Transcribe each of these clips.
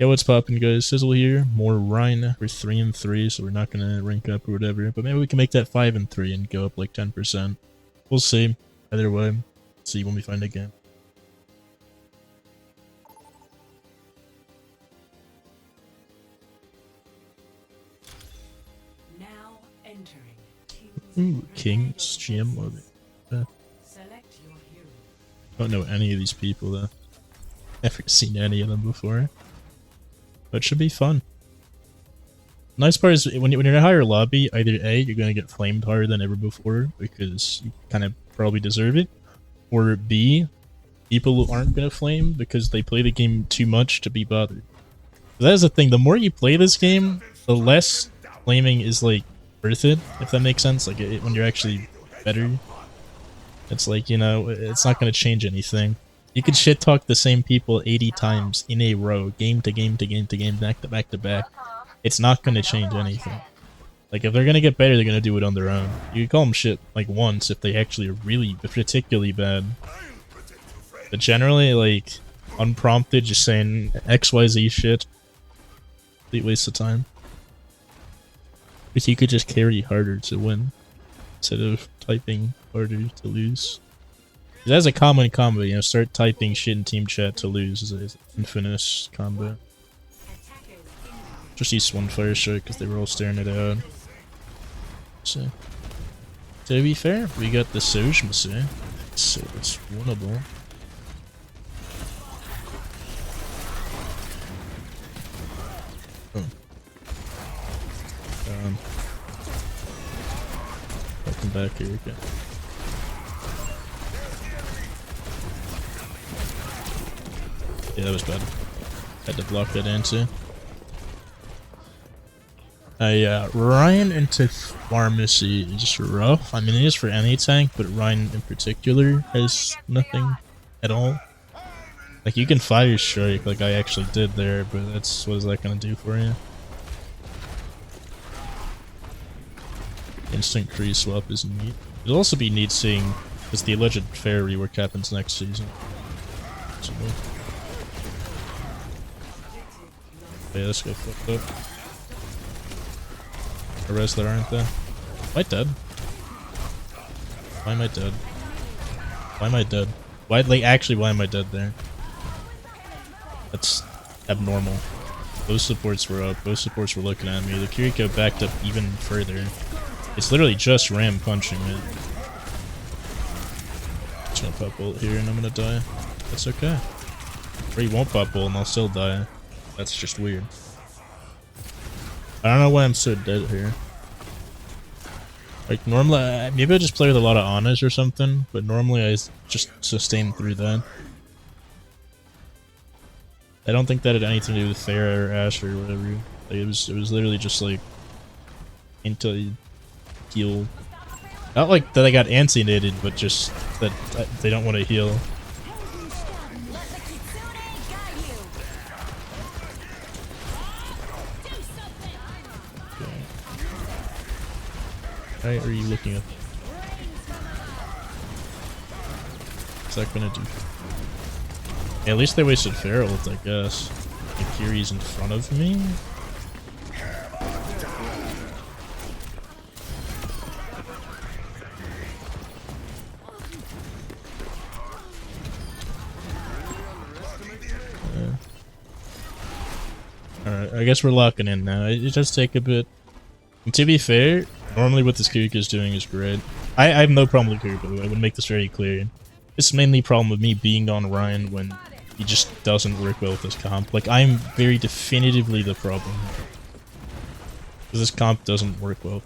Yeah, what's poppin', guys? Sizzle here. More Rhine. We're 3-3, so we're not gonna rank up or whatever. But maybe we can make that 5-3 and go up like 10%. We'll see. Either way, see when we find a game. Now entering. Ooh, Kings GM lobby. Select your hero. Don't know any of these people though. Never seen any of them before. But it should be fun. Nice part is when you're in a higher lobby, either A, you're gonna get flamed harder than ever before because you kind of probably deserve it, or B, people aren't gonna flame because they play the game too much to be bothered. That is the thing. The more you play this game, the less flaming is like worth it. If that makes sense. Like when you're actually better, it's like, you know, it's not gonna change anything. You could shit talk the same people 80 times in a row, game to game to game to game, back to back to back. It's not going to change anything. Like, if they're going to get better, they're going to do it on their own. You can call them shit, like, once if they actually are really particularly bad. But generally, like, unprompted, just saying XYZ shit, complete waste of time. But you could just carry harder to win, instead of typing harder to lose. That's a common combo, you know, start typing shit in team chat to lose is an infamous combo. Just use one fire strike because they were all staring it out. So, to be fair, we got the Sojmase, so it's winnable. Oh. Welcome back here again. Yeah, that was bad. Had to block that answer. Ryan into Pharmacy is rough. I mean, it is for any tank, but Ryan in particular has nothing at all. Like, you can fire strike like I actually did there, but what is that gonna do for you? Instant Kree swap is neat. It'll also be neat seeing, because the alleged fair rework happens next season. So, yeah, let's go fucked up. The rest there, aren't there? Am I dead? Why am I dead? Why am I dead? Why, like, actually, why am I dead there? That's abnormal. Both supports were up. Both supports were looking at me. The Kiriko backed up even further. It's literally just Ram punching it. Just gonna pop ult here and I'm gonna die. That's okay. Or he won't pop ult and I'll still die. That's just weird. I don't know why I'm so dead here. Like, normally, maybe I just play with a lot of Anas or something, but normally I just sustain through that. I don't think that had anything to do with Pharah or Asher or whatever. Like, it was literally just like until you heal. Not like that I got anti-nated, but just that they don't want to heal. Why are you looking at? What's that gonna do? Yeah, at least they wasted Pharaoh, I guess. The Kiri's in front of me. Alright, I guess we're locking in now. It does take a bit. And to be fair, normally what this Kiriko is doing is great. I have no problem with Kiriko, by the way. I would make this very clear. It's mainly a problem with me being on Ryan when he just doesn't work well with this comp. Like, I'm very definitively the problem. Because this comp doesn't work well.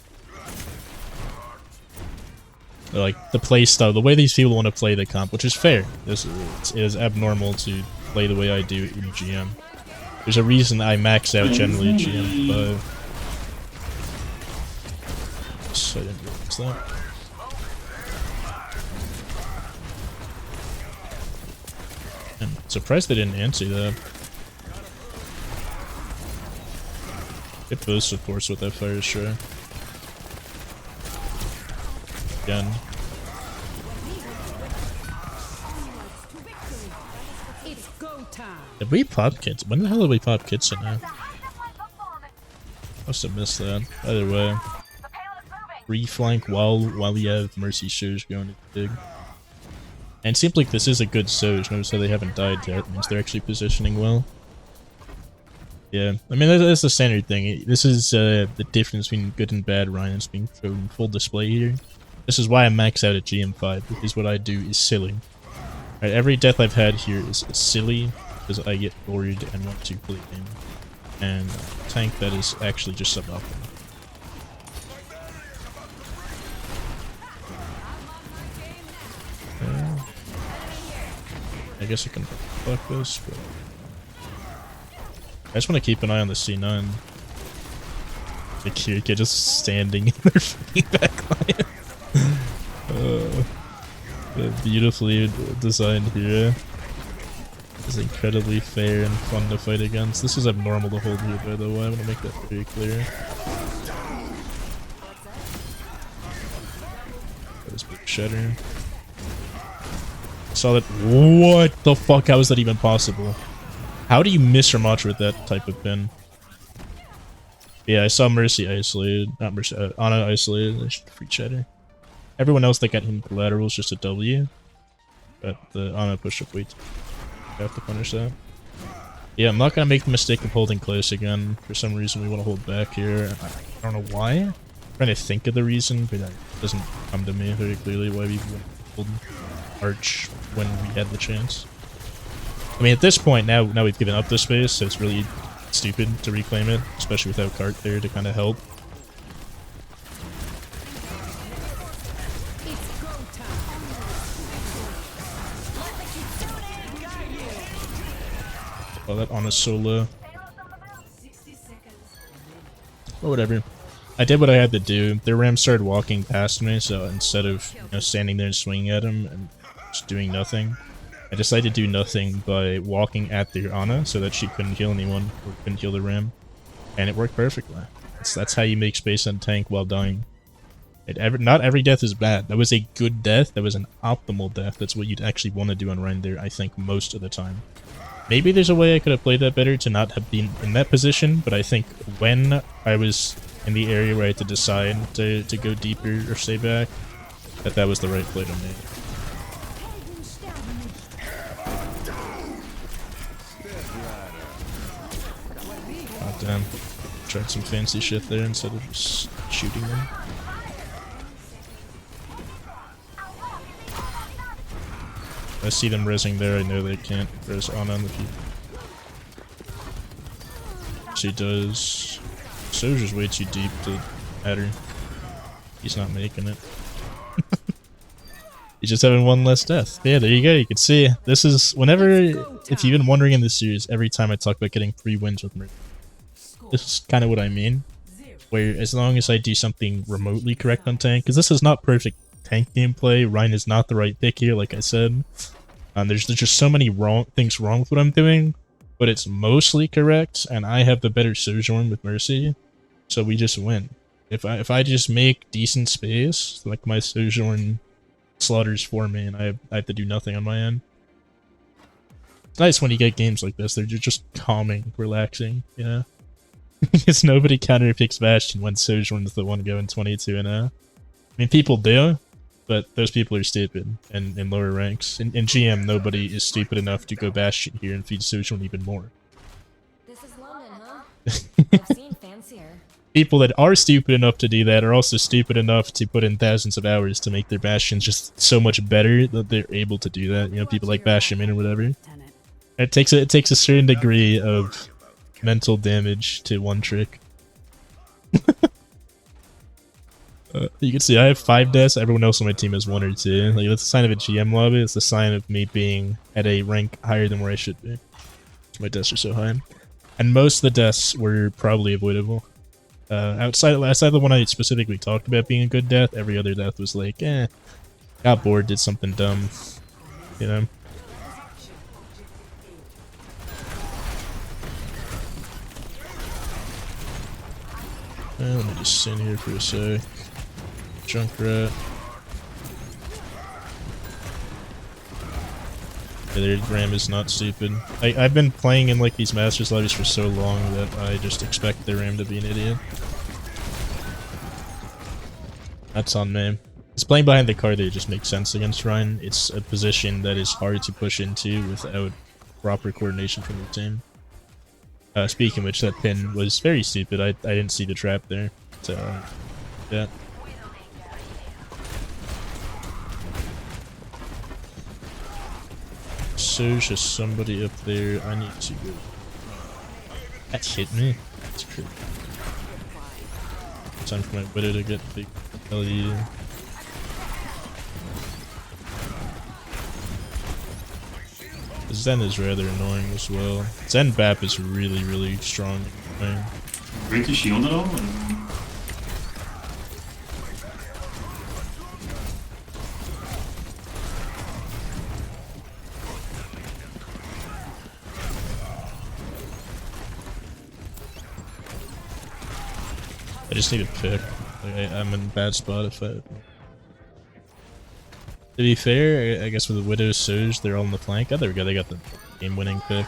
Like, the play style, the way these people want to play the comp, which is fair. It is abnormal to play the way I do in GM. There's a reason I max out generally in GM, but... So I didn't realize that. I'm surprised they didn't answer that. Get both supports with that fire strike. Again. Did we pop kits? When the hell did we pop kits in now? Must have missed that. Either way. Reflank while you have Mercy Surge going to dig. And it seems like this is a good Surge. Notice how they haven't died yet. It means they're actually positioning well. Yeah, I mean, that's the standard thing. This is the difference between good and bad Reinhardt's being shown in full display here. This is why I max out at GM5, because what I do is silly. Right, every death I've had here is silly, because I get worried and want to play game. And tank that is actually just suboptimal. I guess I can fuck this, but I just want to keep an eye on the C9. The Kirika just standing in their fucking backline. Beautifully designed here. This is incredibly fair and fun to fight against. This is abnormal to hold here, by the way. I want to make that very clear. That is big shatter. Saw that. What the fuck? How is that even possible? How do you miss Ramatra with that type of pin? Yeah, I saw Mercy isolated. Not Mercy, Ana isolated. I should free shatter. Everyone else that got him collateral is just a W. But the Ana pushed up way too. I have to punish that. Yeah, I'm not gonna make the mistake of holding close again. For some reason we want to hold back here. I don't know why. I'm trying to think of the reason, but it doesn't come to me very clearly why we hold Arch when we had the chance. I mean, at this point, now we've given up this space, so it's really stupid to reclaim it, especially without Cart there to kind of help. Oh, that on a solo. Or whatever. I did what I had to do. Their Ram started walking past me, so instead of standing there and swinging at him and just doing nothing, I decided to do nothing by walking at their Ana so that she couldn't kill anyone or couldn't kill the Ram. And it worked perfectly. That's how you make space on tank while dying. Not every death is bad. That was a good death. That was an optimal death. That's what you'd actually want to do on Rein there, I think, most of the time. Maybe there's a way I could have played that better to not have been in that position, but I think when I was in the area where I had to decide to go deeper or stay back, that was the right play to make. Oh damn. Tried some fancy shit there instead of just shooting them. I see them rezzing there, I know they can't res on the people. She does. Soldier's way too deep to matter. He's not making it. He's just having one less death. Yeah, there you go. You can see this is whenever, if you've been wondering in this series, every time I talk about getting 3 wins with Mercy, this is kind of what I mean. Where as long as I do something remotely correct on tank, because this is not perfect tank gameplay. Rein is not the right pick here, like I said. There's just so many things wrong with what I'm doing, but it's mostly correct, and I have the better Sojourn with Mercy, so we just win. If I just make decent space, like my Sojourn slaughters for me, and I have to do nothing on my end. It's nice when you get games like this. They're just calming, relaxing, you know? Because nobody counterpicks Bastion when Sojourn's the one going 22-0. I mean, people do, but those people are stupid and in lower ranks. In GM, nobody is stupid enough to go Bastion here and feed Sojourn even more. This is London, huh? I've seen fancier. People that are stupid enough to do that are also stupid enough to put in thousands of hours to make their Bastions just so much better that they're able to do that. You know, people like Bastion or whatever. It takes a certain degree of mental damage to one trick. You can see I have 5 deaths, everyone else on my team has 1 or 2. Like, that's a sign of a GM lobby, it's a sign of me being at a rank higher than where I should be. My deaths are so high. And most of the deaths were probably avoidable. Outside of the one I specifically talked about being a good death, every other death was like, got bored, did something dumb, you know? Let me just stand here for a sec. Junkrat. Their RAM is not stupid. I've been playing in like these Masters lobbies for so long that I just expect their RAM to be an idiot. That's on me. It's playing behind the card there just makes sense against Ryan. It's a position that is hard to push into without proper coordination from your team. Speaking of which, that pin was very stupid. I didn't see the trap there. So, yeah. So there's just somebody up there. I need to go. That hit me. That's crazy. Time for my widow to get big LED. Zen is rather annoying as well. Zen Bap is really strong. Break the shield at all? I just need a pick. Like, I'm in a bad spot if I... To be fair, I guess with the Widow's Surge, they're all on the flank. Oh, there we go, they got the game-winning pick.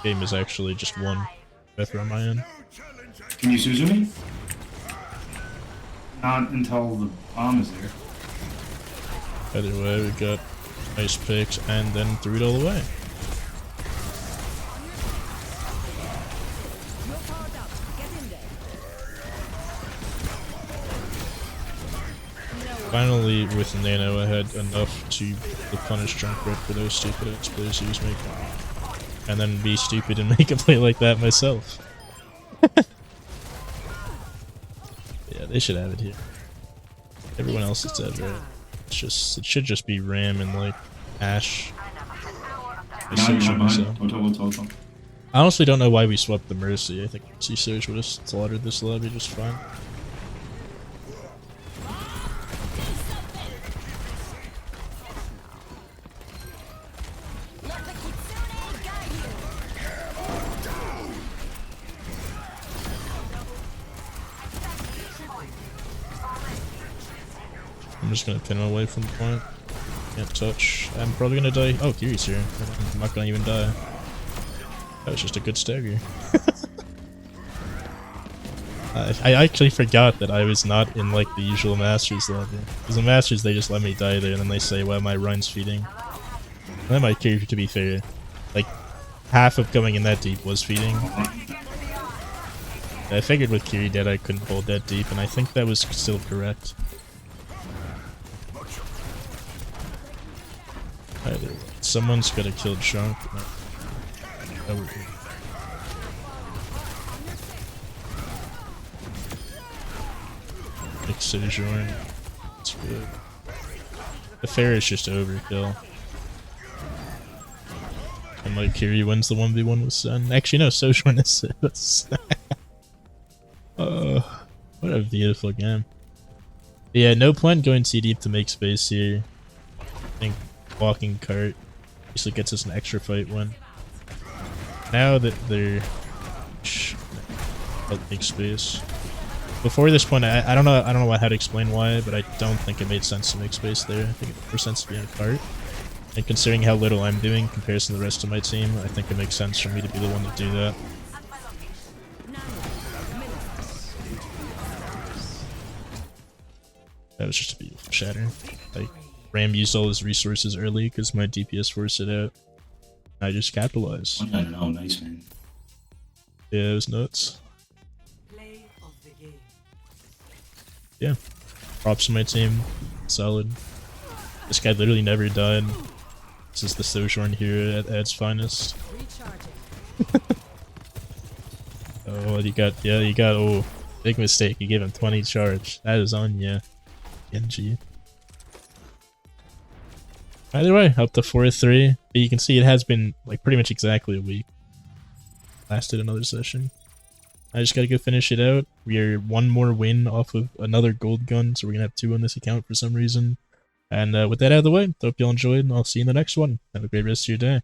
Game is actually just one better on my end. Can you Suzu me? Not until the bomb is there. Either way, we got nice picks and then threw it all away. Finally, with Nano, I had enough to punish Junkrat for those stupid ass plays he was making. And then be stupid and make a play like that myself. Yeah, they should have it here. Everyone else is dead, right? It should just be Ram and like Ash. I honestly don't know why we swept the Mercy. I think Mercy Surge would have slaughtered this lobby just fine. I'm just gonna pin him away from the point. Can't touch. I'm probably gonna die. Oh, Kiri's here. I'm not gonna even die. That was just a good stagger. I actually forgot that I was not in like the usual Masters lobby. Because the Masters, they just let me die there and then they say, well, my Rhine's feeding. And then my Kiri, to be fair, like half of going in that deep was feeding. I figured with Kiri dead I couldn't hold that deep, and I think that was still correct. Either way, someone's gotta kill Junk. Sojourn. That's good. The fair is just overkill. And like Kiri wins the 1v1 with Sun. Actually no, Sojourn is what a beautiful game. But yeah, no point going too deep to make space here. I think walking cart usually gets us an extra fight win. Now that they're help make space. Before this point, I don't know how to explain why, but I don't think it made sense to make space there. I think it made more sense to be in a cart. And considering how little I'm doing in comparison to the rest of my team, I think it makes sense for me to be the one to do that. That was just a beautiful shatter. Like, Ram used all his resources early because my DPS forced it out. I just capitalized. I don't know, nice man. Yeah, it was nuts. Play of the game. Yeah. Props to my team. Solid. This guy literally never died. This is the Sojourn here at its finest. Oh, you got, oh, big mistake. You gave him 20 charge. That is on ya. NG. Either way, up to 4-3. But you can see it has been like pretty much exactly a week. Lasted another session. I just gotta go finish it out. We are one more win off of another gold gun, so we're gonna have 2 on this account for some reason. And with that out of the way, hope y'all enjoyed, and I'll see you in the next one. Have a great rest of your day.